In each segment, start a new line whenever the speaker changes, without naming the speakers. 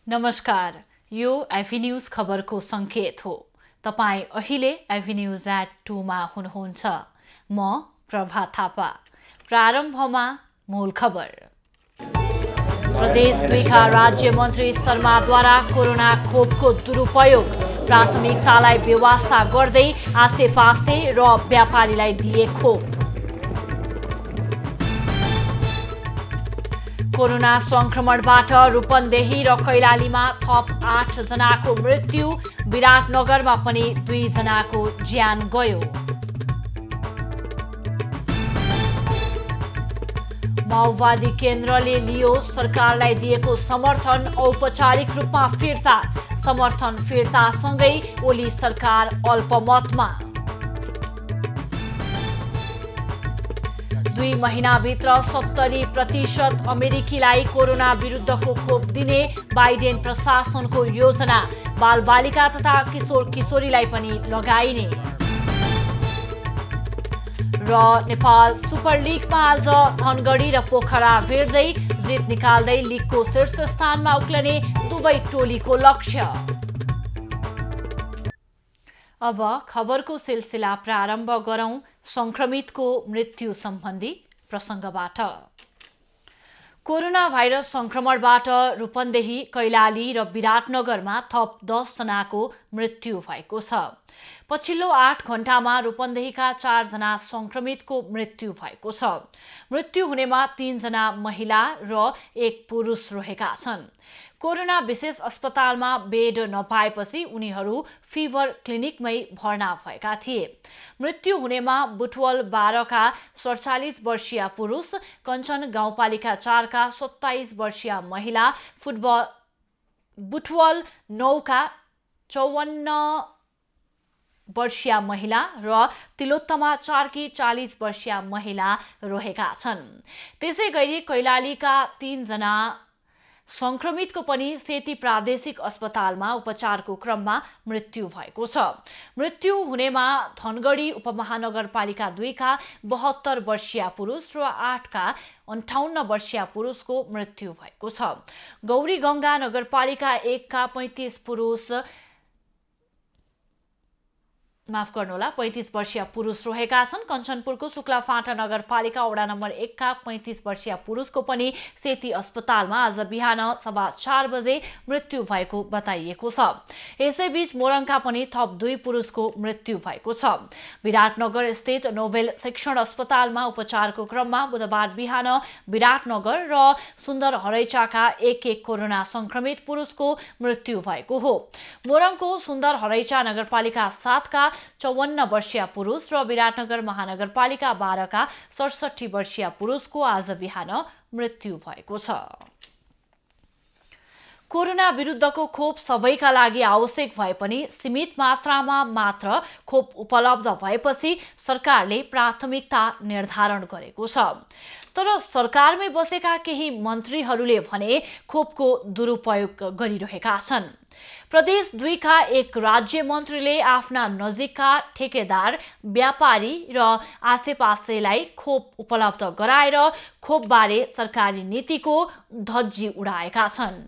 नमस्कार, यो एभी न्यूज खबरको संकेत हो। तपाई अहिले एभी न्यूज @2 मा हुनुहुन्छ। म प्रभा थापा। प्रारम्भमा मूल खबर। प्रदेश 2 का राज्य मन्त्री शर्माद्वारा कोरोना खोपको दुरुपयोग, प्राथमिकतालाई व्यवस्था गर्दै आसेपासे र व्यापारीलाई दिए खोप। कोरोना संक्रमणबाट रूपन्देही र कैलालीमा थप 8 जनाको मृत्यु, विराटनगरमा पनि 2 जनाको ज्यान गयो। माओवादी केन्द्रले लियो सरकारलाई दिएको समर्थन औपचारिक रूपमा फिर्ता, समर्थन फिर्तासँगै ओली सरकार अल्पमतमा। 2 महिनाभित्र 70% अमेरिकीलाई कोरोना विरुद्धको खोप दिने बाइडेन प्रशासनको योजना, बालबालिका तथा किशोर किशोरीलाई पनि लगाइने। र नेपाल सुपर लिगमा आज धनगढी र पोखरा भिड्दै जित निकाल्दै लिगको शीर्ष स्थानमा उक्लने दुवै टोलीको लक्ष्य। अब खबरको सिलसिला प्रारम्भ गरौं संक्रमितको मृत्यु सम्बन्धी प्रसंगबाट। कोरोना भाइरस संक्रमणबाट रूपन्देही, कैलाली र विराटनगरमा थप 10 जनाको मृत्यु भएको छ। पछिल्लो 8 घण्टामा रूपन्देहीका 4 जना संक्रमितको मृत्यु भएको छ। मृत्यु हुनेमा 3 जना महिला र 1 पुरुष रहेका छन्। कोरोना विशेष अस्पतालमा बेड नपाएपछि उनीहरू फिभर क्लिनिकमै भर्ना भएका थिए। मृत्यु हुनेमा बुटवल 12 का 47 वर्षीय पुरुष, कञ्चन गाउँपालिका 4 का 27 वर्षीय महिला, बुटवल 9 का 54 वर्षीय महिला र तिलोत्तमा 4 की 40 वर्षीय महिला रहेका छन्। त्यसैगरी कैलालीका 3 जना संक्रमितको पनि सेती प्रादेशिक अस्पतालमा उपचारको क्रममा मृत्यु भएको छ। मृत्यु हुनेमा धनगढी उपमहानगरपालिका 2 का 72 वर्षीय पुरुष र 8 का 58 वर्षीय पुरुषको मृत्यु भएको छ। गौरीगंगा नगरपालिका 1 का 35 वर्षीय पुरुष रहेका छन्। कञ्चनपुरको शुक्लाफाँटा नगरपालिका वडा नम्बर 1 का 35 वर्षीय पुरुषको पनि सेती अस्पतालमा आज बिहान 4:15 बजे मृत्यु भएको बताइएको छ। यसैबीच मोरङका पनि थप 2 पुरुषको मृत्यु भएको छ। विराटनगर स्थित नोभेल शिक्षण अस्पतालमा उपचारको क्रममा बुधबार बिहान विराटनगर र सुन्दर हरैचाका 1 कोरोना संक्रमित पुरुषको मृत्यु भएको हो। मोरङको सुन्दर हरैचा नगरपालिका 7 का 54 वर्षीय पुरुष र विराटनगर महानगरपालिका 12 का 67 वर्षीय पुरुषको आज बिहान मृत्यु भएको छ। कोरोना विरुद्धको खोप सबैका लागि आवश्यक भए पनि सीमित मात्रामा मात्र खोप उपलब्ध भएपछि सरकारले प्राथमिकता निर्धारण गरेको छ। तर सरकारमै बसेका केही मन्त्रीहरूले भने खोपको दुरुपयोग गरिरहेका छन्। प्रदेश 2 का एक राज्य मन्त्रीले आफ्ना नजिकका ठेकेदार, व्यापारी र आसेपासेलाई खोप उपलब्ध गराएर खोपबारे सरकारी नीतिको धज्जी उडाएका छन्।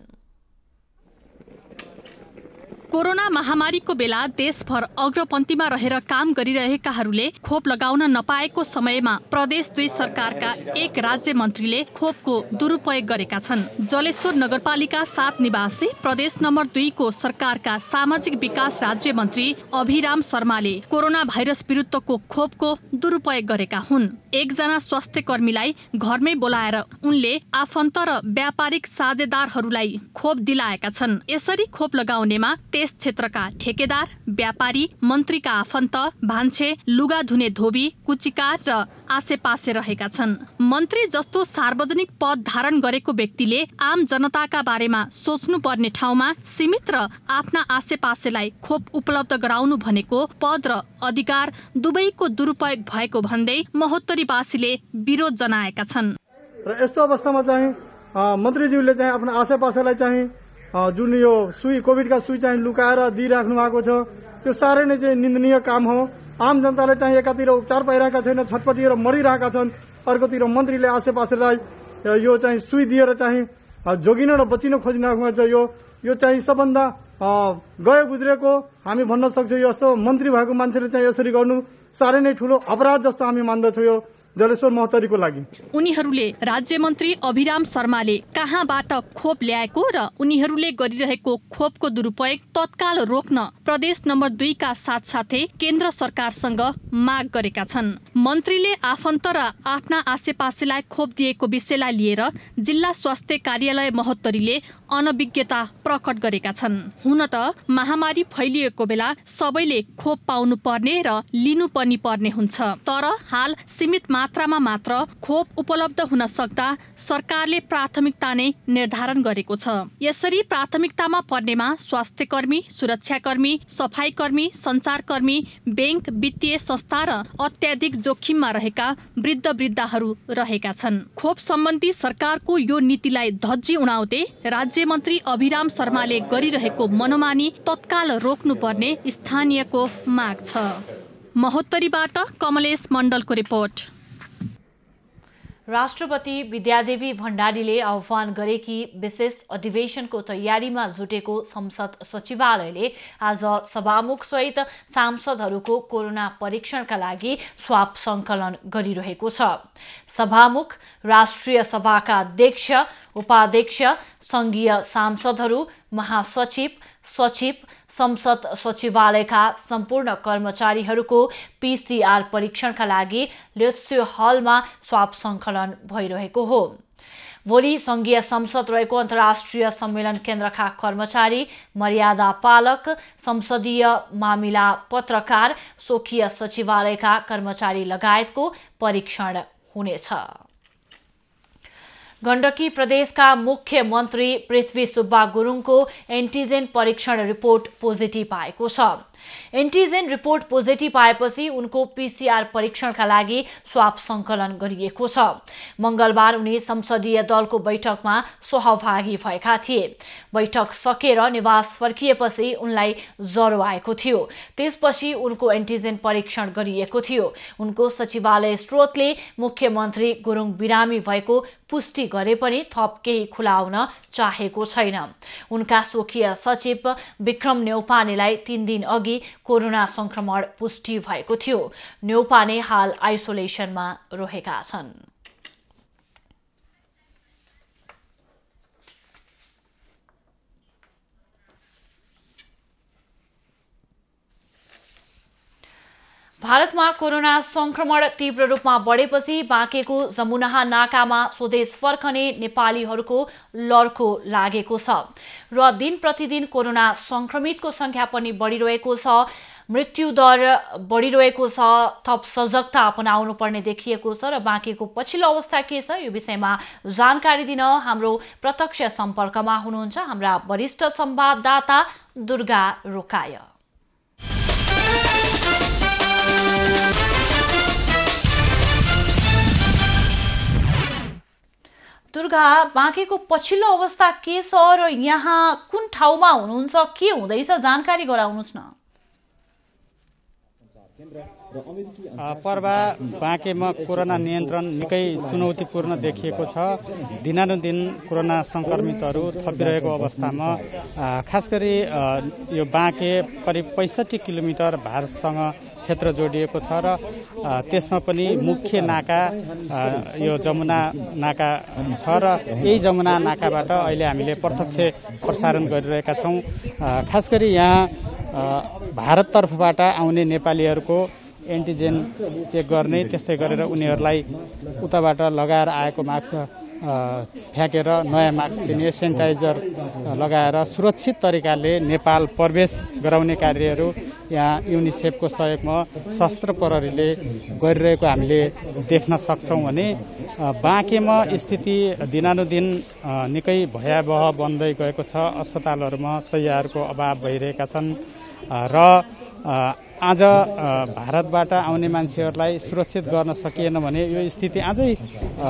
कोरोना महामारीको बेला देशभर अग्रपन्थीमा रहेर काम गरिरहेकाहरूले खोप लगाउन नपाएको समयमा प्रदेश 2 सरकारका एक राज्य मन्त्रीले खोपको दुरुपयोग गरेका छन्। जलेश्वर नगरपालिका 7 निवासी प्रदेश नम्बर 2 को सरकारका सामाजिक विकास राज्य मन्त्री अभिराम शर्माले कोरोना भाइरस विरुद्धको खोपको दुरुपयोग गरेका हुन्। एकजना स्वास्थ्य कर्मीलाई घरमै बोलाएर उनले आफन्त र व्यापारिक साझेदारहरूलाई खोप दिलाएका छन्। यसरी खोप लगाउनेमा त्यस क्षेत्रका ठेकेदार, व्यापारी, मन्त्रीका आफन्त, भान्से, लुगा धुने धोबी, कुचिकार र आसेपासे रहेका छन्। मन्त्री जस्तो सार्वजनिक पद धारण गरेको व्यक्तिले आम जनताका बारेमा सोच्नु पर्ने ठाउँमा सीमित र आफ्ना आसेपासेलाई खोप उपलब्ध गराउनु भनेको पद र अधिकार दुवैको दुरुपयोग भएको भन्दै महोत्तरीवासीले विरोध जनाएका छन्।
र यस्तो अवस्थामा चाहिँ मन्त्रीज्यूले चाहिँ आफ्नो आसेपासेलाई चाहिँ जुन यो सुई कोभिडका सुई चाहिँ लुकाएर दिइराख्नु भएको छ, त्यो साह्रै नै चाहिँ निन्दनीय काम हो। आम जनताले चाहिँ एकातिर उपचार पाइरहेका छैन, छटपटिएर मरिरहेका छन्, अर्कोतिर मन्त्रीले आसेपासेलाई यो चाहिँ सुई दिएर चाहिँ जोगिन र बचिन खोजिरहेको छ। यो चाहिँ सबभन्दा गयो गुज्रेको हामी भन्न सक्छौँ। यस्तो मन्त्री भएको मान्छेले चाहिँ यसरी गर्नु साह्रै नै ठूलो अपराध जस्तो हामी मान्दछौँ यो जलेश्वर महोत्तरीको लागि।
उनीहरूले राज्य मन्त्री अभिराम शर्माले कहाँबाट खोप ल्याएको र उनीहरूले गरिरहेको खोपको दुरुपयोग तत्काल रोक्न प्रदेश नम्बर 2 का साथसाथै केन्द्र सरकारसँग माग गरेका छन्। मन्त्रीले आफन्त र आफ्ना आसेपासेलाई खोप दिएको विषयलाई लिएर जिल्ला स्वास्थ्य कार्यालय महोत्तरीले अनभिज्ञता प्रकट गरेका छन्। हुन त महामारी फैलिएको बेला सबैले खोप पाउनु पर्ने र लिनु पनि पर्ने हुन्छ, तर हाल सीमित मात्रामा मात्र खोप उपलब्ध हुन सक्दा सरकारले प्राथमिकता नै निर्धारण गरेको छ। यसरी प्राथमिकतामा पर्नेमा स्वास्थ्यकर्मी, सुरक्षाकर्मी, सफाईकर्मी, सञ्चारकर्मी, बैंक, वित्तीय संस्था र अत्याधिक जोखिममा रहेका वृद्ध वृद्धाहरू रहेका छन्। खोप सम्बन्धी सरकारको यो नीतिलाई धज्जी उडाउँदै राज्य मन्त्री अभिराम शर्माले गरिरहेको मनोमानी तत्काल रोक्नुपर्ने स्थानीयको माग छ। महोत्तरीबाट कमलेश मण्डलको रिपोर्ट।
राष्ट्रपति विद्यादेवी भण्डारीले आह्वान गरेकी विशेष अधिवेशनको तयारीमा जुटेको संसद सचिवालयले आज सभामुख सहित सांसदहरूको कोरोना परीक्षणका लागि स्वाब संकलन गरिरहेको छ। सभामुख, राष्ट्रिय सभाका अध्यक्ष, उपाध्यक्ष, संघीय सांसदहरू, महासचिव, सचिव, संसद सचिवालयका सम्पूर्ण कर्मचारीहरूको PCR परीक्षणका लागि लेत्सो हलमा स्वाब संकलन भइरहेको हो। भोलि संघीय संसद रहेको अन्तर्राष्ट्रिय सम्मेलन केन्द्रका कर्मचारी, मर्यादा पालक, संसदीय मामिला पत्रकार, स्वकीय सचिवालयका कर्मचारी लगायतको परीक्षण हुनेछ। गण्डकी प्रदेशका मुख्यमन्त्री पृथ्वी सुब्बा गुरुङको एन्टिजेन परीक्षण रिपोर्ट पोजिटिभ आएको छ। एन्टिजेन रिपोर्ट पोजिटिभ आएपछि उनको PCR परीक्षणका लागि स्वाब संकलन गरिएको छ। मंगलबार उनी संसदीय दलको बैठकमा सहभागी भएका थिए। बैठक सकेर निवास फर्किएपछि उनलाई ज्वरो आएको थियो। त्यसपछि उनको एन्टिजेन परीक्षण गरिएको थियो। उनको सचिवालय स्रोतले मुख्यमन्त्री गुरुङ बिरामी भएको पुष्टि गरे पनि थप केही खुलाउन चाहेको छैन। उनका स्वकीय सचिव विक्रम न्यौपानेलाई 3 दिन अघि कोरोना संक्रमण पुष्टि भएको थियो। न्यौपाने हाल आइसोलेसनमा रहेका छन्। भारतमा कोरोना संक्रमण तीव्र रूपमा बढेपछि बाँकेको जमुनाहा नाकामा स्वदेश फर्कने नेपालीहरूको लड्को लागेको छ र दिन प्रतिदिन कोरोना संक्रमितको संख्या पनि बढिरहेको छ। मृत्यु दर बढिरहेको छ। थप सजगता अपनाउनु पर्ने देखिएको छ र बाँकेको पछिल्लो अवस्था के छ यो विषयमा जानकारी दिन हाम्रो प्रत्यक्ष सम्पर्कमा हुनुहुन्छ हाम्रा वरिष्ठ संवाददाता दुर्गा रोकाय। दुर्गा, बाँकेको पछिल्लो अवस्था के छ र यहाँ कुन ठाउँमा हुनुहुन्छ, के हुँदैछ, जानकारी गराउनुस् न।
पर्वा बाँकेमा कोरोना नियन्त्रण निकै चुनौतीपूर्ण देखिएको छ। दिनानुदिन कोरोना संक्रमितहरू थपिरहेको अवस्थामा खास गरी यो बाँके करिब 65 किलोमिटर भारतसँग क्षेत्र जोडिएको छ र त्यसमा पनि मुख्य नाका यो जमुना नाका छ र यही जमुना नाकाबाट अहिले हामीले प्रत्यक्ष प्रसारण गरिरहेका छौँ। खास गरी यहाँ भारततर्फबाट आउने नेपालीहरूको एन्टिजेन चेक गर्ने, त्यस्तै गरेर उनीहरूलाई उताबाट लगाएर आएको मास्क फ्याँकेर नयाँ मास्क दिने, सेनिटाइजर लगाएर सुरक्षित तरिकाले नेपाल प्रवेश गराउने कार्यहरू यहाँ युनिसेफको सहयोगमा सशस्त्र प्रहरीले गरिरहेको हामीले देख्न सक्छौँ भने बाँकेमा स्थिति दिनानुदिन निकै भयावह बन्दै गएको छ। अस्पतालहरूमा शय्याहरूको अभाव भइरहेका छन् र आज भारतबाट आउने मान्छेहरूलाई सुरक्षित गर्न सकिएन भने यो स्थिति अझै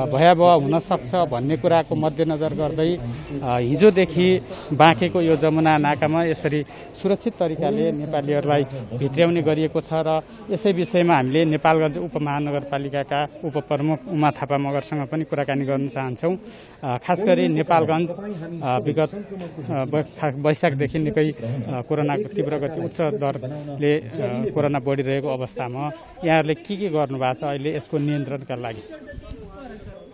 भयावह हुन सक्छ भन्ने कुराको मध्यनजर गर्दै हिजोदेखि बाँकेको यो जमुना नाकामा यसरी सुरक्षित तरिकाले नेपालीहरूलाई भित्र्याउने गरिएको छ र यसै विषयमा हामीले नेपालगञ्ज उपमहानगरपालिकाका उपप्रमुख उमा थापा मगरसँग पनि कुराकानी गर्न चाहन्छौँ। खास गरी नेपालगञ्ज विगत वैशाखदेखि निकै कोरोनाको तीव्र गति उच्च दरले कोरोना बढिरहेको अवस्थामा यहाँहरूले के गर्नु भएको छ अहिले यसको नियन्त्रणका लागि?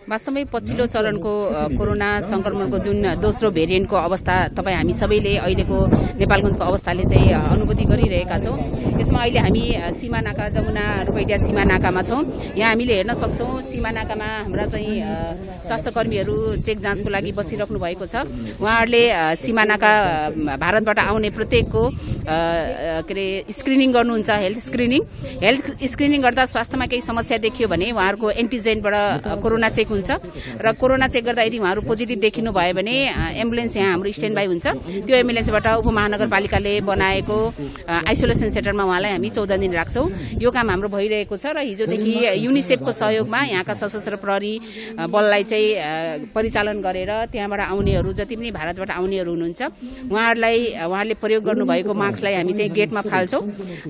वास्तवमै पछिल्लो चरणको कोरोना संक्रमणको जुन दोस्रो भेरिएन्टको अवस्था तपाईँ हामी सबैले अहिलेको नेपालगञ्जको अवस्थाले चाहिँ अनुभूति गरिरहेका छौँ। यसमा अहिले हामी सीमानाका जमुना रुपैडिया सीमानाकामा छौँ। यहाँ हामीले हेर्न सक्छौँ सीमानाकामा हाम्रा चाहिँ स्वास्थ्य कर्मीहरू चेक जाँचको लागि बसिराख्नु भएको छ। उहाँहरूले सीमानाका भारतबाट आउने प्रत्येकको के अरे स्क्रिनिङ गर्नुहुन्छ, हेल्थ स्क्रिनिङ गर्दा स्वास्थ्यमा केही समस्या देखियो भने उहाँहरूको एन्टिजेनबाट कोरोना चेक हुन्छ र कोरोना चेक गर्दा यदि उहाँहरू पोजिटिभ देखिनु भयो भने एम्बुलेन्स यहाँ हाम्रो स्ट्यान्ड बाई हुन्छ। त्यो एम्बुलेन्सबाट उपमहानगरपालिकाले बनाएको आइसोलेसन सेन्टरमा उहाँलाई हामी 14 दिन राख्छौँ। यो काम हाम्रो भइरहेको छ र हिजोदेखि युनिसेफको सहयोगमा यहाँका सशस्त्र प्रहरी बललाई चाहिँ परिचालन गरेर त्यहाँबाट आउनेहरू जति पनि भारतबाट आउनेहरू हुनुहुन्छ उहाँहरूले प्रयोग गर्नुभएको मास्कलाई हामी त्यही गेटमा फाल्छौँ।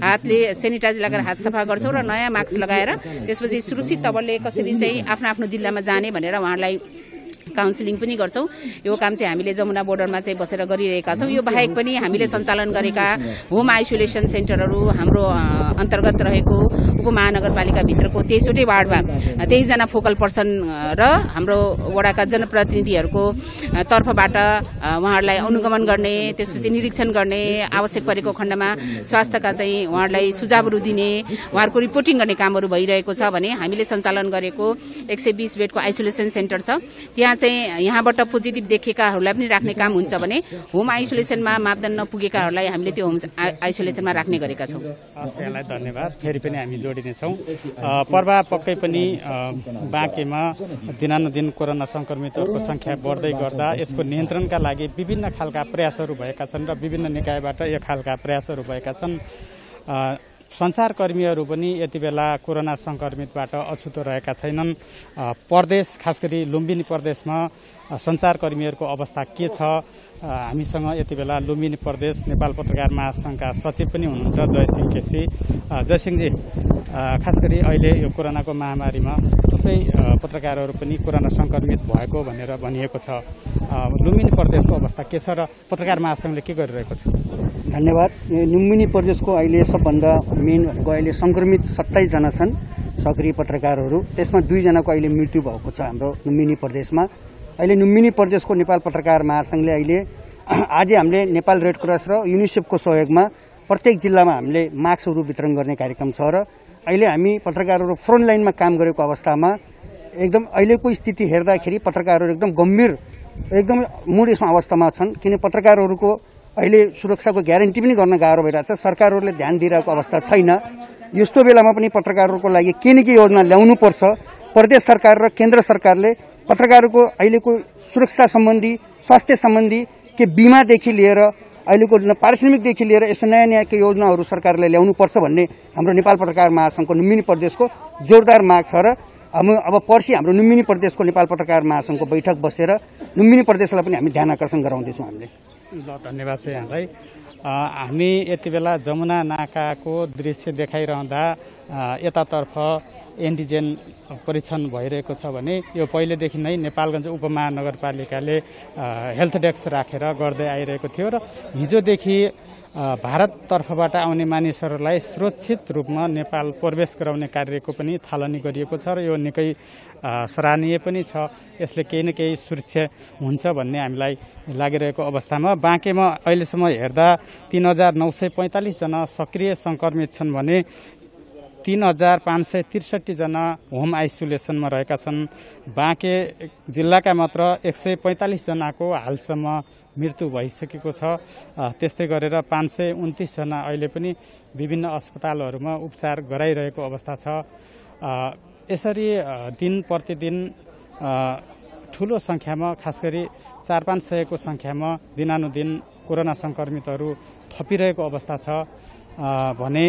हातले सेनिटाइज लगाएर हात सफा गर्छौँ र नयाँ मास्क लगाएर त्यसपछि सुरक्षित तवरले कसरी चाहिँ आफ्नो आफ्नो जिल्लामा जाने भनेर उहाँहरूलाई काउन्सिलिङ पनि गर्छौँ। यो काम चाहिँ हामीले जमुना बोर्डरमा चाहिँ बसेर गरिरहेका छौँ। यो बाहेक पनि हामीले सञ्चालन गरेका होम आइसोलेसन सेन्टरहरू हाम्रो अन्तर्गत रहेको उपमहानगरपालिकाभित्रको 23वटै वार्डमा 23 जना फोकल पर्सन र हाम्रो वडाका जनप्रतिनिधिहरूको तर्फबाट उहाँहरूलाई अनुगमन गर्ने, त्यसपछि निरीक्षण गर्ने, आवश्यक परेको खण्डमा स्वास्थ्यका चाहिँ उहाँहरूलाई सुझावहरू दिने, उहाँहरूको रिपोर्टिङ गर्ने कामहरू भइरहेको छ भने हामीले सञ्चालन गरेको 120 बेडको आइसोलेसन सेन्टर छ। त्यहाँ चाहिँ यहाँबाट पोजिटिभ देखेकाहरूलाई पनि राख्ने काम हुन्छ भने होम आइसोलेसनमा मापदण्ड नपुगेकाहरूलाई हामीले त्यो होम आइसोलेसनमा राख्ने गरेका छौँ।
यहाँलाई धन्यवाद। फेरि पनि हामी जोडिनेछौँ। पर्वा पक्कै पनि बाँकेमा दिनानुदिन कोरोना संक्रमितहरूको संख्या बढ्दै गर्दा यसको नियन्त्रणका लागि विभिन्न खालका प्रयासहरू भएका छन् र विभिन्न निकायबाट यो खालका प्रयासहरू भएका छन्। सञ्चारकर्मीहरू पनि यति बेला कोरोना संक्रमितबाट अछुतो रहेका छैनन्। प्रदेश खास गरी लुम्बिनी प्रदेशमा सञ्चारकर्मीहरूको अवस्था के छ? हामीसँग यति बेला लुम्बिनी प्रदेश नेपाल पत्रकार महासङ्घका सचिव पनि हुनुहुन्छ जयसिंह केसी। जयसिंहजी, खास गरी अहिले यो कोरोनाको महामारीमा थुप्रै पत्रकारहरू पनि कोरोना संक्रमित भएको भनेर भनिएको छ। लुम्बिनी प्रदेशको अवस्था के छ र पत्रकार महासङ्घले के गरिरहेको छ?
धन्यवाद। लुम्बिनी प्रदेशको अहिले सबभन्दा मेन भनेको अहिले संक्रमित 27 जना छन् सक्रिय पत्रकारहरू। त्यसमा 2 जनाको अहिले मृत्यु भएको छ हाम्रो लुम्बिनी प्रदेशमा। अहिले लुम्बिनी प्रदेशको नेपाल पत्रकार महासङ्घले अहिले आज हामीले नेपाल रेड क्रस र युनिसेफको सहयोगमा प्रत्येक जिल्लामा हामीले मास्कहरू वितरण गर्ने कार्यक्रम छ र अहिले हामी पत्रकारहरू फ्रन्ट लाइनमा काम गरेको अवस्थामा एकदम अहिलेको स्थिति हेर्दाखेरि पत्रकारहरू एकदम गम्भीर एकदम मूड अवस्थामा छन्। किन पत्रकारहरूको अहिले सुरक्षाको ग्यारेन्टी पनि गर्न गाह्रो भइरहेछ। सरकारहरूले ध्यान दिइरहेको अवस्था छैन। यस्तो बेलामा पनि पत्रकारहरूको लागि के न के योजना ल्याउनुपर्छ। प्रदेश सरकार र केन्द्र सरकारले पत्रकारहरूको अहिलेको सुरक्षा सम्बन्धी, स्वास्थ्य सम्बन्धी के बिमादेखि लिएर अहिलेको पारिश्रमिकदेखि लिएर यस्तो नयाँ नयाँ के योजनाहरू सरकारले ल्याउनुपर्छ भन्ने हाम्रो नेपाल पत्रकार महासङ्घको लुम्बिनी प्रदेशको जोरदार माग छ र अब पर्सि हाम्रो लुम्बिनी प्रदेशको नेपाल पत्रकार महासङ्घको बैठक बसेर लुम्बिनी प्रदेशलाई पनि हामी ध्यान आकर्षण गराउँदैछौँ हामीले।
ल, धन्यवाद छ यहाँलाई। हामी यति बेला जमुना नाकाको दृश्य देखाइरहँदा यतातर्फ एन्टिजेन परीक्षण भइरहेको छ भने यो पहिलेदेखि नै नेपालगञ्ज उपमहानगरपालिकाले हेल्थ डेस्क राखेर गर्दै आइरहेको थियो र हिजोदेखि भारततर्फबाट आउने मानिसहरूलाई सुरक्षित रूपमा नेपाल प्रवेश गराउने कार्यको पनि थालनी गरिएको छ र यो निकै सराहनीय पनि छ। यसले केही न केही सुरक्षा हुन्छ भन्ने हामीलाई लागिरहेको अवस्थामा बाँकेमा अहिलेसम्म हेर्दा 3945 जना सक्रिय संक्रमित छन् भने 3563 जना होम आइसोलेसनमा रहेका छन्। बाँके जिल्लाका मात्र 145 जनाको हालसम्म मृत्यु भइसकेको छ। त्यस्तै गरेर 529 जना अहिले पनि विभिन्न अस्पतालहरूमा उपचार गराइरहेको अवस्था छ। यसरी दिन प्रतिदिन ठुलो सङ्ख्यामा खास गरी 400-500 को सङ्ख्यामा दिनानुदिन कोरोना संक्रमितहरू थपिरहेको अवस्था छ भने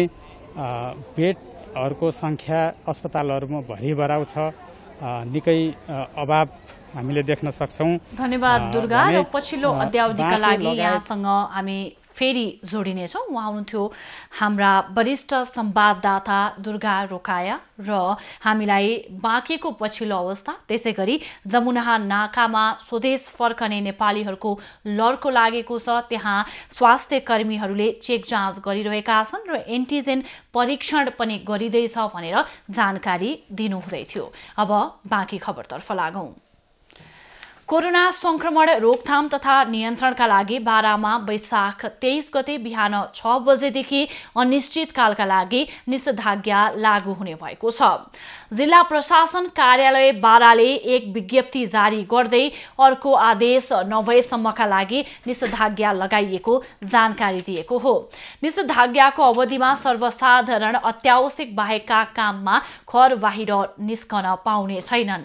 बेडहरूको सङ्ख्या अस्पतालहरूमा भरिभराउ छ, निकै अभाव हामीले देख्न सक्छौँ।
धन्यवाद दुर्गा। र पछिल्लो अध्यावधिका लागि यहाँसँग हामी फेरि जोडिनेछौँ। उहाँ हुनुहुन्थ्यो हाम्रा वरिष्ठ संवाददाता दुर्गा रोकाया र हामीलाई बाँकेको पछिल्लो अवस्था, त्यसै गरी जमुना नाकामा स्वदेश फर्कने नेपालीहरूको लड्को लागेको छ, त्यहाँ स्वास्थ्य कर्मीहरूले चेक जाँच गरिरहेका छन् र एन्टिजेन परीक्षण पनि गरिँदैछ भनेर जानकारी दिनुहुँदै थियो। अब बाँकी खबरतर्फ लागौँ। कोरोना संक्रमण रोकथाम तथा नियन्त्रणका लागि बारामा वैशाख 23 गते बिहान 6 बजेदेखि अनिश्चितकालका लागि निषेधाज्ञा लागू हुने भएको छ। जिल्ला प्रशासन कार्यालय बाराले एक विज्ञप्ति जारी गर्दै अर्को आदेश नभएसम्मका लागि निषेधाज्ञा लगाइएको जानकारी दिएको हो। निषेधाज्ञाको अवधिमा सर्वसाधारण अत्यावश्यक बाहेकका काममा घर बाहिर निस्कन पाउने छैनन्।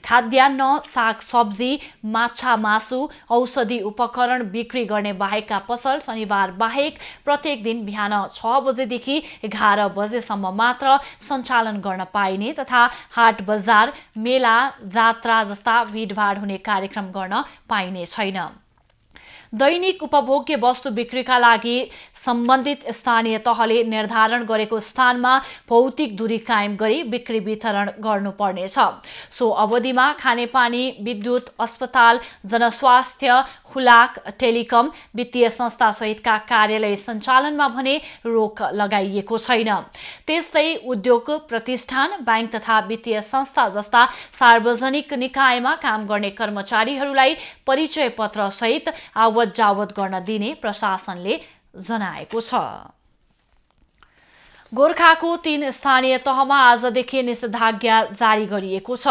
खाद्यान्न, साग सब्जी, माछा मासु, औषधि उपकरण बिक्री गर्ने बाहेकका पसल शनिबार बाहेक प्रत्येक दिन बिहान 6 बजेदेखि 11 बजेसम्म मात्र सञ्चालन गर्न पाइने तथा हाट बजार, मेला, जात्रा जस्ता भिडभाड हुने कार्यक्रम गर्न पाइने छैन। दैनिक उपभोग्य वस्तु बिक्रीका लागि सम्बन्धित स्थानीय तहले निर्धारण गरेको स्थानमा भौतिक दूरी कायम गरी बिक्री वितरण गर्नुपर्नेछ। सो अवधिमा खानेपानी, विद्युत, अस्पताल, जनस्वास्थ्य, खुलाक, टेलिकम, वित्तीय संस्था सहितका कार्यालय सञ्चालनमा भने रोक लगाइएको छैन। त्यस्तै उद्योग प्रतिष्ठान, बैंक तथा वित्तीय संस्था जस्ता सार्वजनिक निकायमा काम गर्ने कर्मचारीहरूलाई परिचय पत्र सहित आवत जावत गर्न दिने प्रशासनले जनाएको छ। गोर्खाको 3 स्थानीय तहमा आजदेखि निषेधाज्ञा जारी गरिएको छ।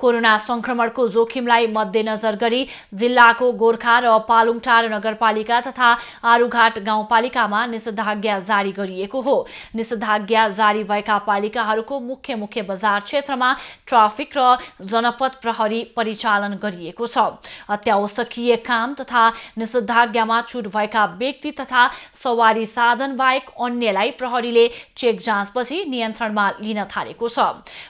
कोरोना संक्रमणको जोखिमलाई मध्यनजर गरी जिल्लाको गोर्खा र पालुङटार नगरपालिका तथा आरुघाट गाउँपालिकामा निषेधाज्ञा जारी गरिएको हो। निषेधाज्ञा जारी भएका पालिकाहरूको मुख्य बजार क्षेत्रमा ट्राफिक र जनपद प्रहरी परिचालन गरिएको छ। अत्यावश्यकीय काम तथा निषेधाज्ञामा छुट भएका व्यक्ति तथा सवारी साधन बाहेक अन्यलाई प्रहरीले चेक जाँचपछि नियन्त्रणमा लिन थालेको छ।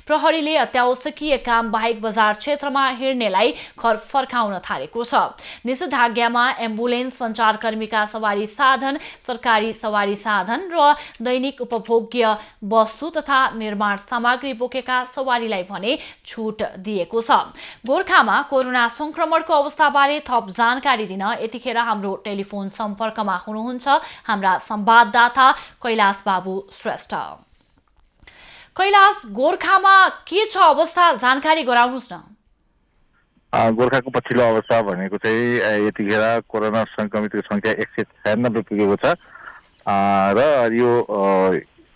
प्रहरीले अत्यावश्यकीय काम बाहेक बजार क्षेत्रमा हिँड्नेलाई घर फर्काउन थालेको छ। निषेधाज्ञामा एम्बुलेन्स, सञ्चारकर्मीका सवारी साधन, सरकारी सवारी साधन र दैनिक उपभोग्य वस्तु तथा निर्माण सामग्री बोकेका सवारीलाई भने छुट दिएको छ। गोर्खामा कोरोना संक्रमणको अवस्थाबारे थप जानकारी दिन यतिखेर हाम्रो टेलिफोन सम्पर्कमा हुनुहुन्छ हाम्रा संवाददाता कैलाश बाबु श्रेष्ठ। कैलाश, गोर्खामा के छ अवस्था, जानकारी गराउनुस् न।
गोर्खाको पछिल्लो अवस्था भनेको चाहिँ यतिखेर कोरोना संक्रमितको संख्या 196 पुगेको छ र यो